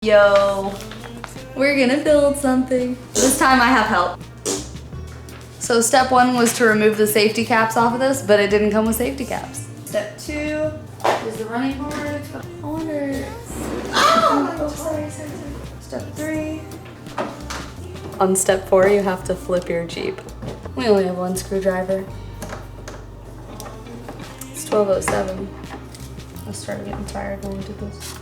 Yo, we're gonna build something. This time I have help. So step 1 was to remove the safety caps off of this, but it didn't come with safety caps. Step 2 is the running board. I wonder. Oh, sorry. Step 3. On step 4, you have to flip your Jeep. We only have 1 screwdriver. It's 12:07. I started getting tired when we did this.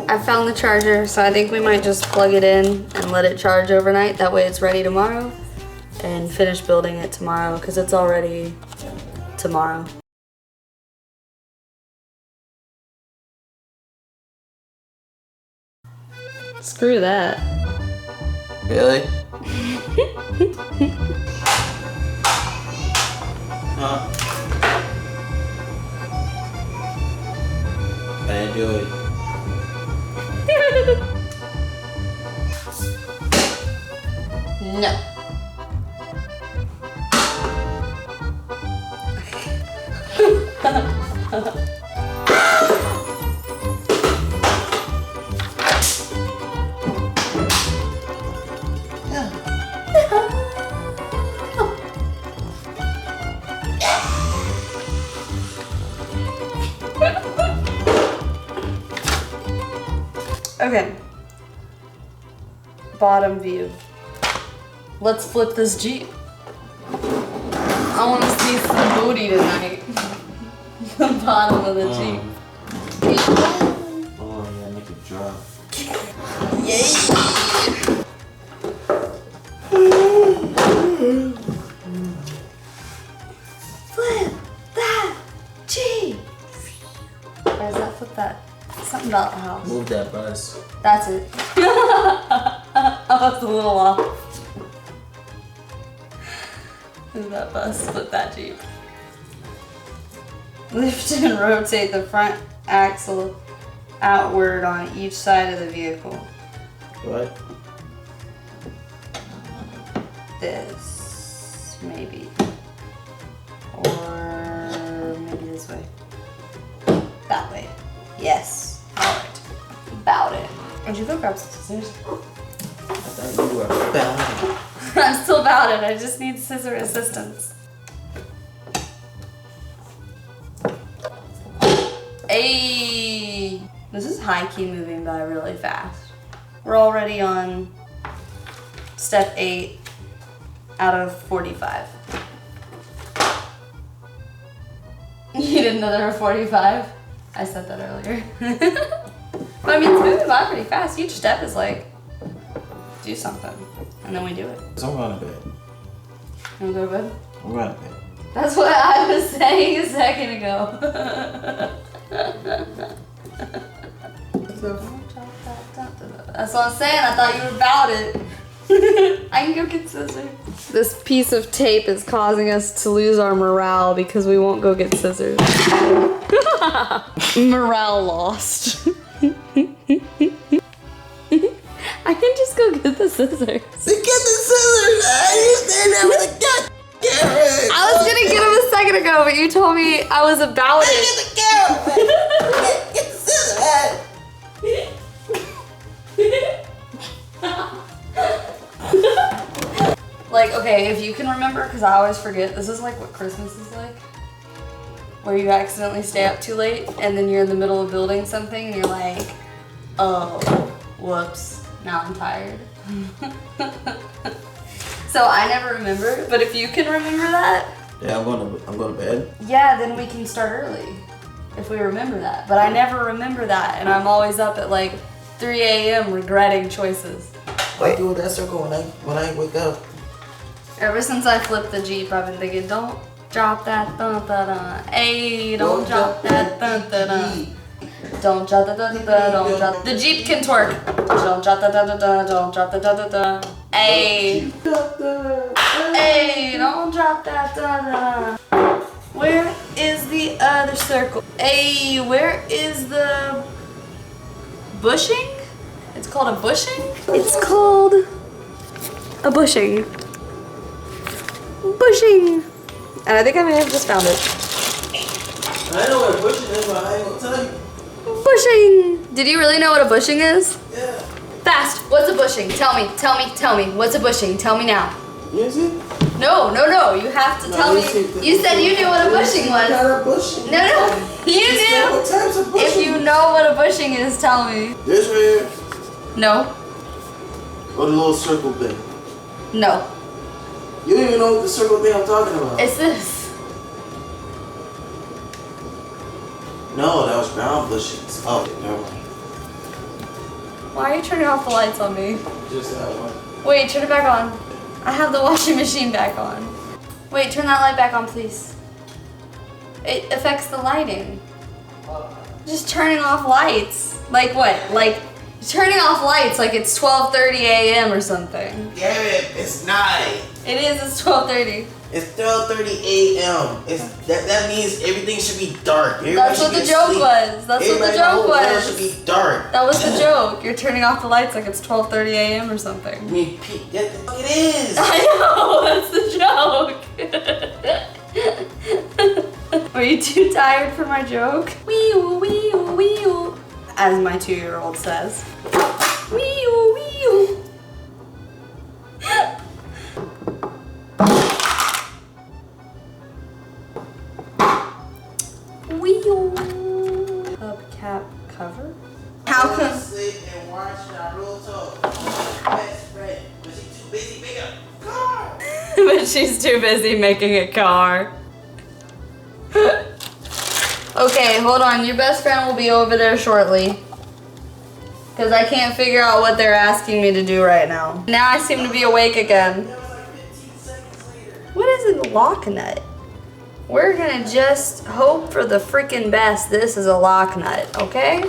I found the charger, so I think we might just plug it in and let it charge overnight. That way it's ready tomorrow and finish building it tomorrow because it's already tomorrow. Screw that. Really? Huh? I didn't do it. No. Okay. Bottom view. Let's flip this Jeep. I want to see some booty tonight. The bottom of the Jeep. Oh yeah, make it drop. Yay! Flip that Jeep! Why does that flip that? Something about the house. Move that bus. That's it. I was a little off. Move that bus, flip that Jeep. Lift and rotate the front axle outward on each side of the vehicle. What? This, maybe. Or maybe this way. That way. Yes. Alright. About it. Would you go grab some scissors? I thought you were bound. I'm still about it. I just need scissor assistance. Hey, this is high key moving by really fast. We're already on step 8 out of 45. You didn't know there were 45? I said that earlier. But I mean, it's moving by pretty fast. Each step is like, do something. And then we do it. So I'm going to bed. You wanna go to bed? I'm going to bed. That's what I was saying a second ago. That's what I'm saying. I thought you were about it. I can go get scissors. This piece of tape is causing us to lose our morale because we won't go get scissors. Morale lost. I can just go get the scissors. Get the scissors! You stand there with a gun! I was gonna get them a second ago, but you told me I was about it. Get the camera! Get the scissors! Like, okay, if you can remember, because I always forget, this is like what Christmas is like. Where you accidentally stay up too late, and then you're in the middle of building something, and you're like, oh, whoops, now I'm tired. So I never remember, but if you can remember that. Yeah, I'm going to bed. Yeah, then we can start early, if we remember that. But I never remember that, and I'm always up at like 3 a.m. regretting choices. Why do that circle when I wake up? Ever since I flipped the Jeep, I've been thinking, don't drop that dun-da-dun. Hey, don't drop that dun-da-dun. Don't drop the dun-da-dun, don't drop. The Jeep can twerk. Don't drop the dun-da-dun, don't drop the dun-da-dun. Hey. Hey, don't drop that dun-da-dun. Where is the other circle? Hey, where is the bushing? It's called a bushing? It's called a bushing. Bushing. And I think I may have just found it. I know where bushing is, but I ain't gonna tell you. Bushing. Did you really know what a bushing is? Yeah. Fast. What's a bushing? Tell me. What's a bushing? Tell me now. Is it? No. You have to tell me. You said you knew what a bushing was. Not a bushing. No. You knew. What types of bushing? If you know what a bushing is, tell me. This right here? No. Or the little circle thing? No. You don't even know what the circle thing I'm talking about. It's this. No, that was ground bushings. Oh, never mind. Why are you turning off the lights on me? Just that one. Wait, turn it back on. I have the washing machine back on. Wait, turn that light back on, please. It affects the lighting. Just turning off lights. Like what? Like turning off lights like it's 12:30 a.m. or something. Damn it, it's night. It is, it's 12:30. It's 12:30 a.m. That means everything should be dark. That's what the joke was. That's what the joke was. Should be dark. That was the joke. You're turning off the lights like it's 12:30 a.m. or something. I mean, it is. I know, that's the joke. Were you too tired for my joke? Wee-oo, wee-oo, wee-oo. As my 2-year-old says. Wee-oo, wee-oo. Wee-oo. Hubcap cover? How come? Sit and watch Naruto. Best friend, but she's too busy making a car. But she's too busy making a car. Okay, hold on. Your best friend will be over there shortly. Because I can't figure out what they're asking me to do right now. Now I seem to be awake again. That was like 15 seconds later. What is a lock nut? We're gonna just hope for the freaking best this is a lock nut, okay?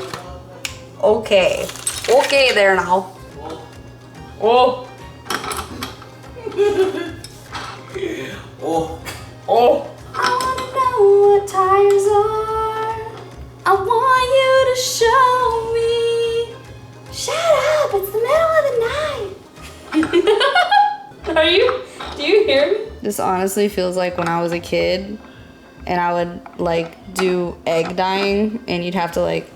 Okay. Okay there now. Oh. Oh. I wanna know what tires are. I want you to show me. Shut up, it's the middle of the night. Do you hear me? This honestly feels like when I was a kid and I would like do egg dyeing and you'd have to like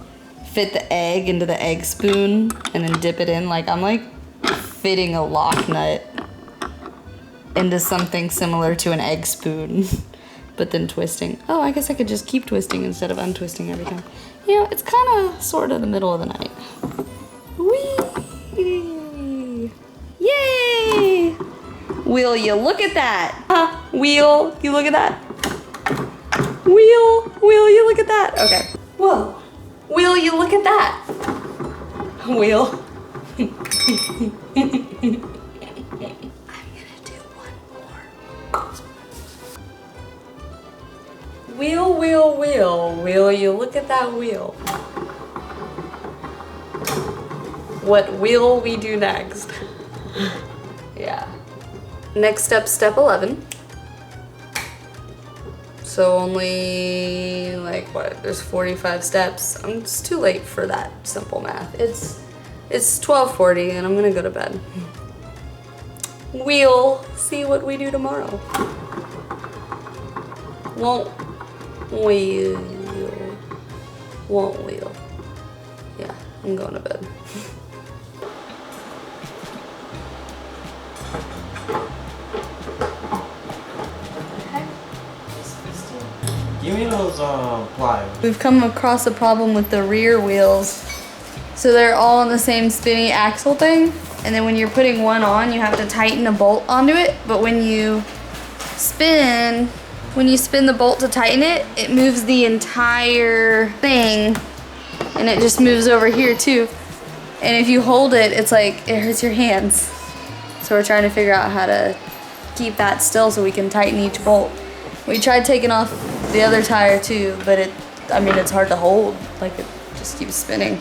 fit the egg into the egg spoon and then dip it in. Like I'm like fitting a lock nut into something similar to an egg spoon, but then twisting. Oh, I guess I could just keep twisting instead of untwisting every time. You know, it's kind of sort of the middle of the night. Whee! Yay! Will you look at that? Wheel, you look at that? Wheel, you look at that? Okay. Whoa. Will you look at that? Wheel. I'm gonna do one more. Wheel, will you look at that wheel? What will we do next? Yeah. Next step, step 11. So only like what? There's 45 steps. It's too late for that simple math. It's 12:40 and I'm gonna go to bed. We'll see what we do tomorrow. Won't we? Yeah, I'm going to bed. Give me those pliers. We've come across a problem with the rear wheels. So they're all on the same spinny axle thing. And then when you're putting one on, you have to tighten a bolt onto it. But when you spin the bolt to tighten it, it moves the entire thing. And it just moves over here too. And if you hold it, it's like, it hurts your hands. So we're trying to figure out how to keep that still so we can tighten each bolt. We tried taking off the other tire too, but it's hard to hold. Like it just keeps spinning.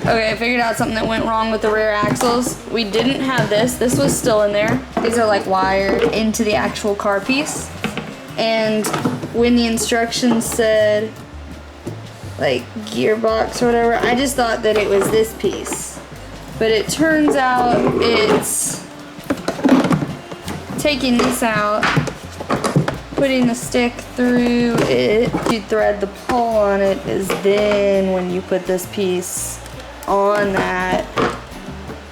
Okay, I figured out something that went wrong with the rear axles. We didn't have this. This was still in there. These are like wired into the actual car piece. And when the instructions said like gearbox or whatever, I just thought that it was this piece. But it turns out it's taking this out putting the stick through it, you thread the pole on it, is then when you put this piece on that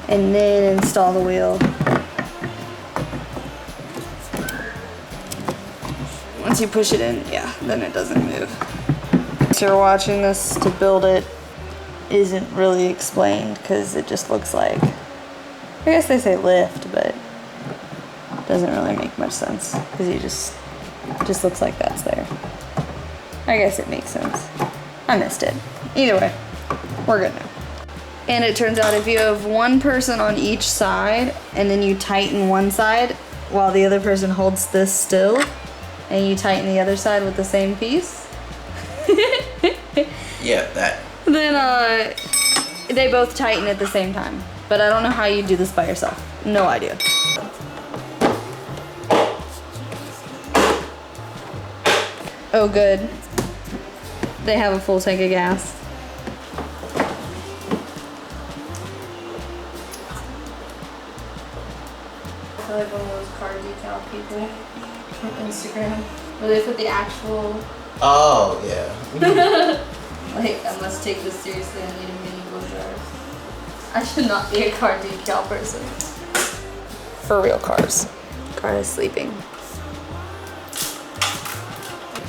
and then install the wheel. Once you push it in, yeah, then it doesn't move. So you're watching this to build it isn't really explained because it just looks like, I guess they say lift, but it doesn't really make much sense because you just looks like that's there. I guess it makes sense. I missed it. Either way, we're good now. And it turns out if you have one person on each side and then you tighten one side while the other person holds this still and you tighten the other side with the same piece, Yeah, that. then they both tighten at the same time. But I don't know how you do this by yourself. No idea. Oh good. They have a full tank of gas. I feel like one of those car decal people from Instagram where they put the actual Oh, yeah. like, I must take this seriously, I need a mini blow dryer. I should not be a car decal person. For real cars. Car is sleeping.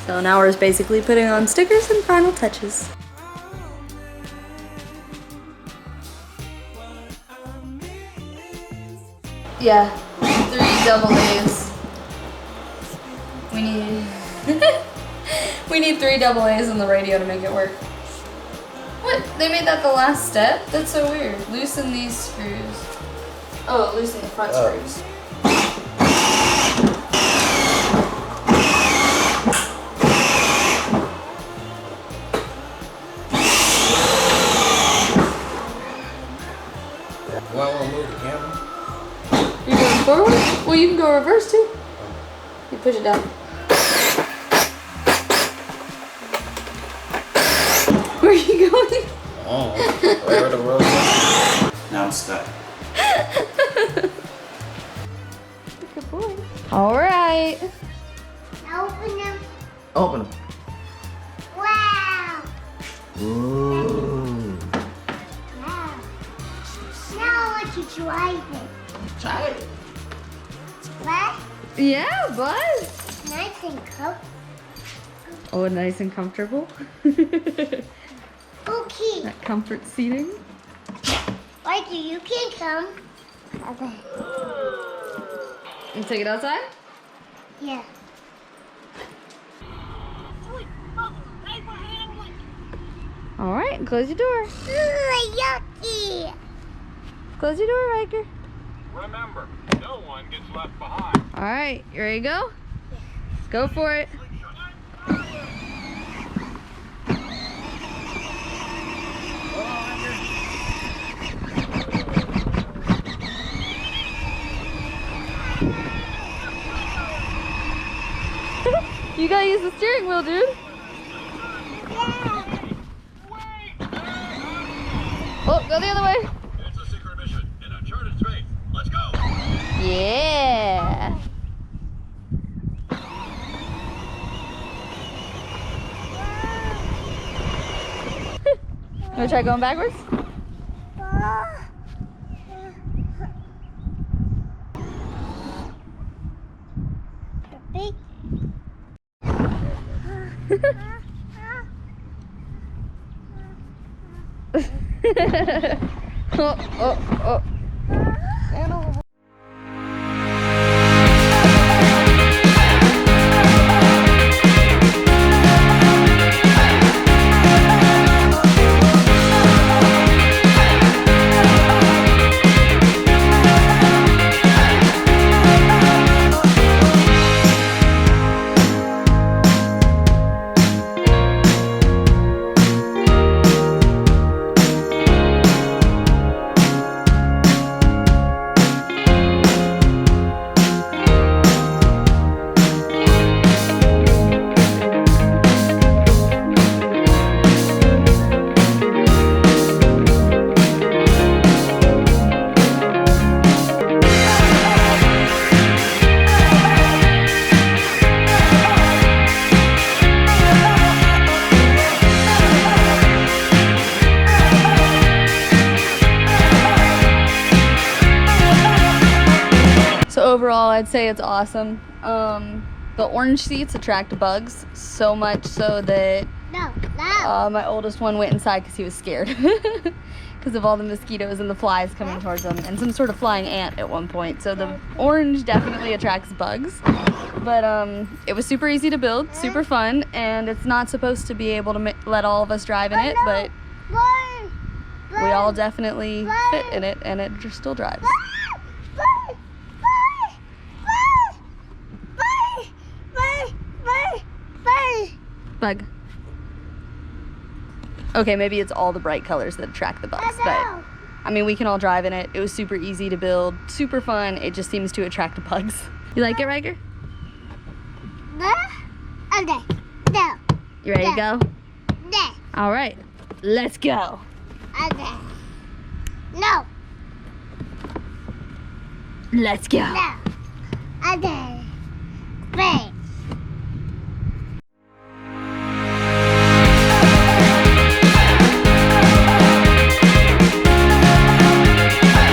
So now we're basically putting on stickers and final touches. Yeah, 3 double A's. We need we need 3 double A's in the radio to make it work. What? They made that the last step? That's so weird. Loosen these screws. Oh, loosen the front screws. You want to move the camera? You're going forward? Well, you can go reverse too. You push it down. Where are you going? Oh, wherever the road is. Now I'm stuck. Good boy. All right. Open them. Open them. Wow. Ooh. Wow. Now I want to drive it. Try it. What? Yeah, bud. Nice and comfortable. Oh, nice and comfortable. Okay. That comfort seating. Mikey, you can come. Okay. And take it outside? Yeah. All right, close your door. Ooh, yucky. Close your door, Riker. Remember, no one gets left behind. All right, you ready to go? Go for it. You gotta use the steering wheel, dude. Oh, go the other way. It's a secret mission in uncharted space. Let's go. Yeah. Wanna try going backwards? Big. Oh, oh, oh. overall, I'd say it's awesome. The orange seats attract bugs so much so that No, no. my oldest one went inside because he was scared because of all the mosquitoes and the flies coming towards him, and some sort of flying ant at one point. So the orange definitely attracts bugs. But it was super easy to build, super fun, and it's not supposed to be able to let all of us drive in it, but we all definitely fit in it, and it just still drives. Bug. Okay, maybe it's all the bright colors that attract the bugs, but I mean, we can all drive in it. It was super easy to build, super fun. It just seems to attract bugs. You like it, Riker? Okay. No. You ready to go? No. All right, let's go. Okay. No. Let's go. No. Okay.